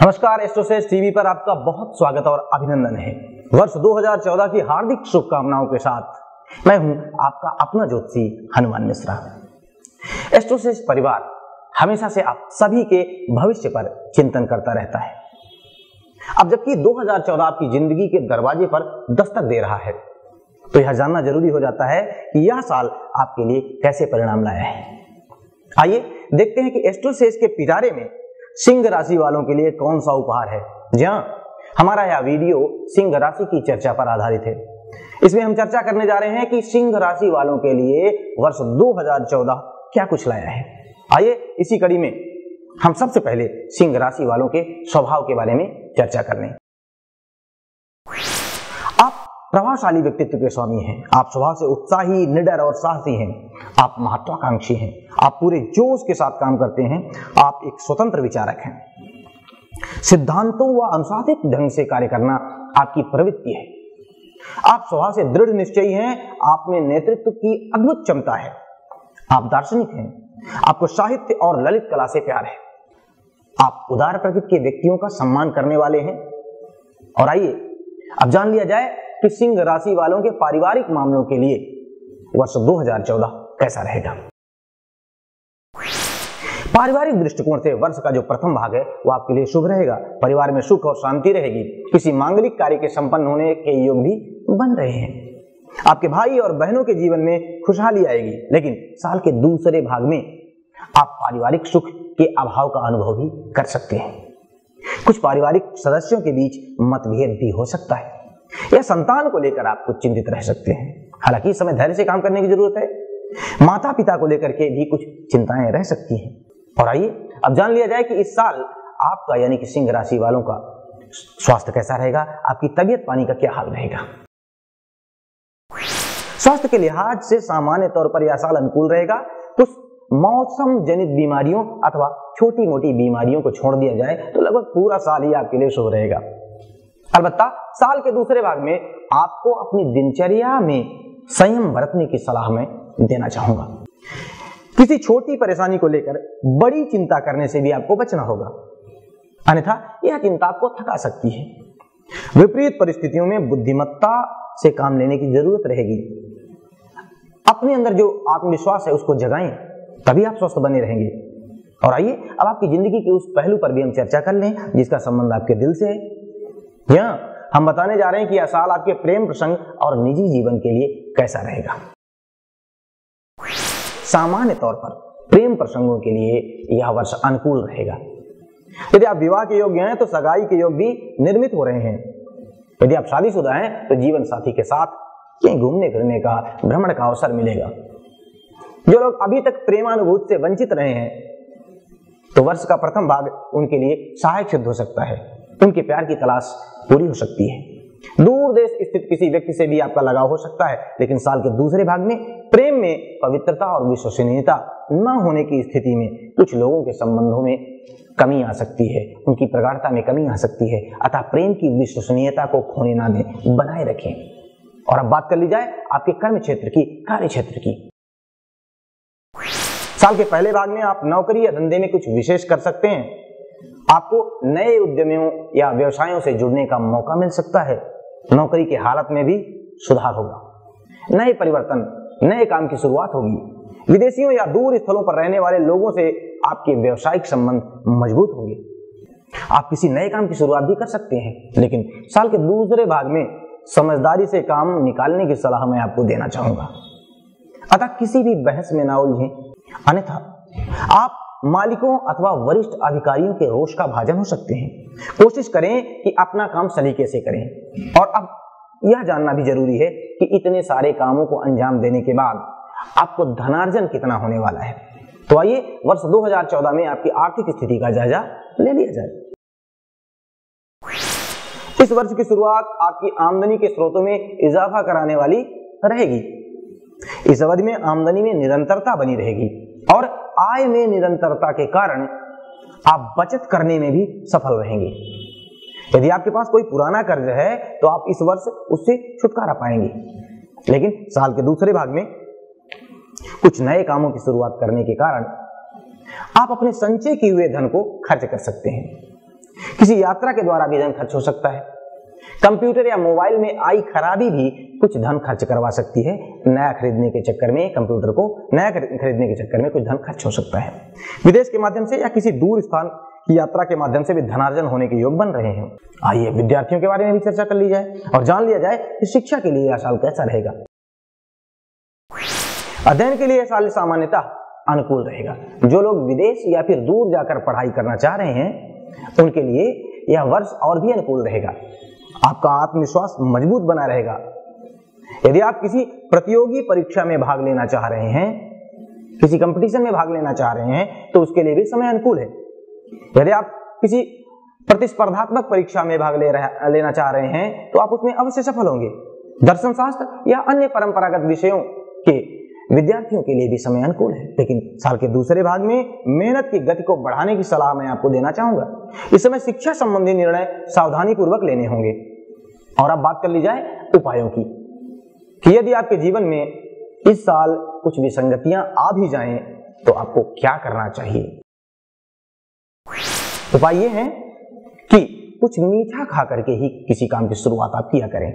नमस्कार, एस्ट्रोसेज टीवी पर आपका बहुत स्वागत और अभिनंदन है। वर्ष 2014 की हार्दिक शुभकामनाओं के साथ मैं हूं आपका अपना ज्योतिषी हनुमान मिश्रा। एस्ट्रोसेज परिवार हमेशा से आप सभी के भविष्य पर चिंतन करता रहता है। अब जबकि 2014 आपकी जिंदगी के दरवाजे पर दस्तक दे रहा है, तो यह जानना जरूरी हो जाता है कि यह साल आपके लिए कैसे परिणाम लाया है। आइए देखते हैं कि एस्ट्रोसेज के पिटारे में सिंह राशि वालों के लिए कौन सा उपहार है। जी हां, हमारा यह वीडियो सिंह राशि की चर्चा पर आधारित है। इसमें हम चर्चा करने जा रहे हैं कि सिंह राशि वालों के लिए वर्ष 2014 क्या कुछ लाया है। आइए इसी कड़ी में हम सबसे पहले सिंह राशि वालों के स्वभाव के बारे में चर्चा कर लें। आप प्रभावशाली व्यक्तित्व के स्वामी हैं। आप स्वभाव से उत्साही, निडर और साहसी हैं। आप महत्वाकांक्षी हैं। आप पूरे जोश के साथ काम करते हैं। आप एक स्वतंत्र विचारक हैं। सिद्धांतों व अनुशासित ढंग से कार्य करना आपकी प्रवृत्ति है। आप स्वभाव से दृढ़ निश्चयी हैं। आप में नेतृत्व की अद्भुत क्षमता है। आप दार्शनिक हैं। आपको साहित्य और ललित कला से प्यार है। आप उदार प्रकृति के व्यक्तियों का सम्मान करने वाले हैं। और आइए अब जान लिया जाए कि सिंह राशि वालों के पारिवारिक मामलों के लिए वर्ष 2014 कैसा रहेगा। पारिवारिक दृष्टिकोण से वर्ष का जो प्रथम भाग है वो आपके लिए शुभ रहेगा। परिवार में सुख और शांति रहेगी। किसी मांगलिक कार्य के संपन्न होने के योग भी बन रहे हैं। आपके भाई और बहनों के जीवन में खुशहाली आएगी। लेकिन साल के दूसरे भाग में आप पारिवारिक सुख के अभाव का अनुभव भी कर सकते हैं। कुछ पारिवारिक सदस्यों के बीच मतभेद भी हो सकता है या संतान को लेकर आप कुछ चिंतित रह सकते हैं। हालांकि इस समय धैर्य से काम करने की जरूरत है। माता पिता को लेकर के भी कुछ चिंताएं रह सकती हैं। और आइए अब जान लिया जाए कि इस साल आपका यानी कि सिंह राशि वालों का स्वास्थ्य कैसा रहेगा। आपकी तबीयत पानी का क्या हाल रहेगा। स्वास्थ्य के लिहाज से सामान्य तौर पर यह साल अनुकूल रहेगा। कुछ मौसम जनित बीमारियों अथवा छोटी मोटी बीमारियों को छोड़ दिया जाए तो लगभग पूरा साल ही आपके लिए शुभ रहेगा। अलबत्ता साल के दूसरे भाग में आपको अपनी दिनचर्या में संयम बरतने की सलाह मैं देना चाहूंगा। किसी छोटी परेशानी को लेकर बड़ी चिंता करने से भी आपको बचना होगा, अन्यथा यह चिंता आपको थका सकती है। विपरीत परिस्थितियों में बुद्धिमत्ता से काम लेने की जरूरत रहेगी। अपने अंदर जो आत्मविश्वास है उसको जगाएं, तभी आप स्वस्थ बने रहेंगे। और आइए अब आपकी जिंदगी के उस पहलू पर भी हम चर्चा कर लें जिसका संबंध आपके दिल से है। यहां हम बताने जा रहे हैं कि यह साल आपके प्रेम प्रसंग और निजी जीवन के लिए कैसा रहेगा। सामान्य तौर पर प्रेम प्रसंगों के लिए यह वर्ष अनुकूल रहेगा। यदि आप विवाह के योग्य हैं तो सगाई के योग भी निर्मित हो रहे हैं। यदि आप शादीशुदा हैं तो जीवन साथी के साथ कहीं घूमने फिरने का, भ्रमण का अवसर मिलेगा। जो लोग अभी तक प्रेमानुभूति से वंचित रहे हैं तो वर्ष का प्रथम भाग उनके लिए सहायक सिद्ध हो सकता है। उनके प्यार की तलाश पूरी हो सकती है। दूर देश स्थित किसी व्यक्ति से भी आपका लगाव हो सकता है। लेकिन साल के दूसरे भाग में प्रेम में पवित्रता और विश्वसनीयता न होने की स्थिति में कुछ लोगों के संबंधों में कमी आ सकती है। उनकी प्रगाढ़ता में कमी आ सकती है। अतः प्रेम की विश्वसनीयता को खोने ना दें, बनाए रखें। और अब बात कर ली जाए आपके कर्म क्षेत्र की, कार्य क्षेत्र की। साल के पहले भाग में आप नौकरी या धंधे में कुछ विशेष कर सकते हैं। आपको नए उद्यमियों या व्यवसायों से जुड़ने का मौका मिल सकता है। नौकरी की हालत में भी सुधार होगा। नए परिवर्तन, नए काम की शुरुआत होगी। विदेशियों या दूर स्थलों पर रहने वाले लोगों से आपके व्यवसायिक संबंध मजबूत होंगे। आप किसी नए काम की शुरुआत भी कर सकते हैं। लेकिन साल के दूसरे भाग में समझदारी से काम निकालने की सलाह मैं आपको देना चाहूंगा। अतः किसी भी बहस में ना उलझें, अन्यथा आप मालिकों अथवा वरिष्ठ अधिकारियों के रोष का भाजन हो सकते हैं। कोशिश करें कि अपना काम सलीके से करें। और अब यह जानना भी जरूरी है कि इतने सारे कामों को अंजाम देने के बाद आपको धनार्जन कितना होने वाला है। तो आइए वर्ष 2014 में आपकी आर्थिक स्थिति का जायजा ले लिया जाए। इस वर्ष की शुरुआत आपकी आमदनी के स्रोतों में इजाफा कराने वाली रहेगी। इस अवधि में आमदनी में निरंतरता बनी रहेगी और आय में निरंतरता के कारण आप बचत करने में भी सफल रहेंगे। यदि आपके पास कोई पुराना कर्ज है तो आप इस वर्ष उससे छुटकारा पाएंगे। लेकिन साल के दूसरे भाग में कुछ नए कामों की शुरुआत करने के कारण आप अपने संचय किए हुए धन को खर्च कर सकते हैं। किसी यात्रा के द्वारा भी धन खर्च हो सकता है। कंप्यूटर या मोबाइल में आई खराबी भी कुछ धन खर्च करवा सकती है। नया खरीदने के चक्कर में कंप्यूटर को नया खरीदने के चक्कर में कुछ धन खर्च हो सकता है। विदेश के माध्यम से या किसी दूर स्थान की यात्रा के माध्यम से भी धनार्जन होने के योग बन रहे हैं। आइए विद्यार्थियों के बारे में भी चर्चा कर ली जाए और जान लिया जाए कि शिक्षा के लिए यह साल कैसा रहेगा। अध्ययन के लिए यह साल सामान्यतः अनुकूल रहेगा। जो लोग विदेश या फिर दूर जाकर पढ़ाई करना चाह रहे हैं उनके लिए यह वर्ष और भी अनुकूल रहेगा। आपका आत्मविश्वास मजबूत बना रहेगा। यदि आप किसी प्रतियोगी परीक्षा में भाग लेना चाह रहे हैं, किसी कंपटीशन में भाग लेना चाह रहे हैं, तो उसके लिए भी समय अनुकूल है। यदि आप किसी प्रतिस्पर्धात्मक परीक्षा में भाग लेना चाह रहे हैं तो आप उसमें अवश्य सफल होंगे। दर्शन शास्त्र या अन्य परंपरागत विषयों के विद्यार्थियों के लिए भी समय अनुकूल है। लेकिन साल के दूसरे भाग में मेहनत की गति को बढ़ाने की सलाह मैं आपको देना चाहूंगा। इस समय शिक्षा संबंधी निर्णय सावधानी पूर्वक लेने होंगे। और अब बात कर ली जाए उपायों की कि यदि आपके जीवन में इस साल कुछ विसंगतियां आ भी जाएं तो आपको क्या करना चाहिए। उपाय ये है कि कुछ मीठा खा करके ही किसी काम की शुरुआत आप किया करें।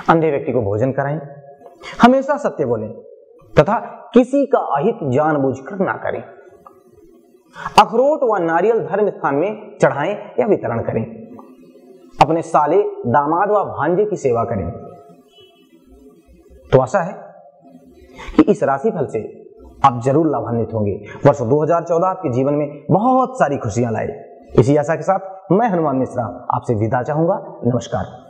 अंधे व्यक्ति को भोजन कराएं, हमेशा सत्य बोलें तथा किसी का अहित जानबूझकर ना करें। अखरोट व नारियल धर्म स्थान में चढ़ाएं या वितरण करें। अपने साले, दामाद व भांजे की सेवा करें। तो आशा है कि इस राशिफल से आप जरूर लाभान्वित होंगे। वर्ष 2014 आपके जीवन में बहुत सारी खुशियां लाए। इसी आशा के साथ मैं हनुमान मिश्रा आपसे विदा चाहूंगा। नमस्कार।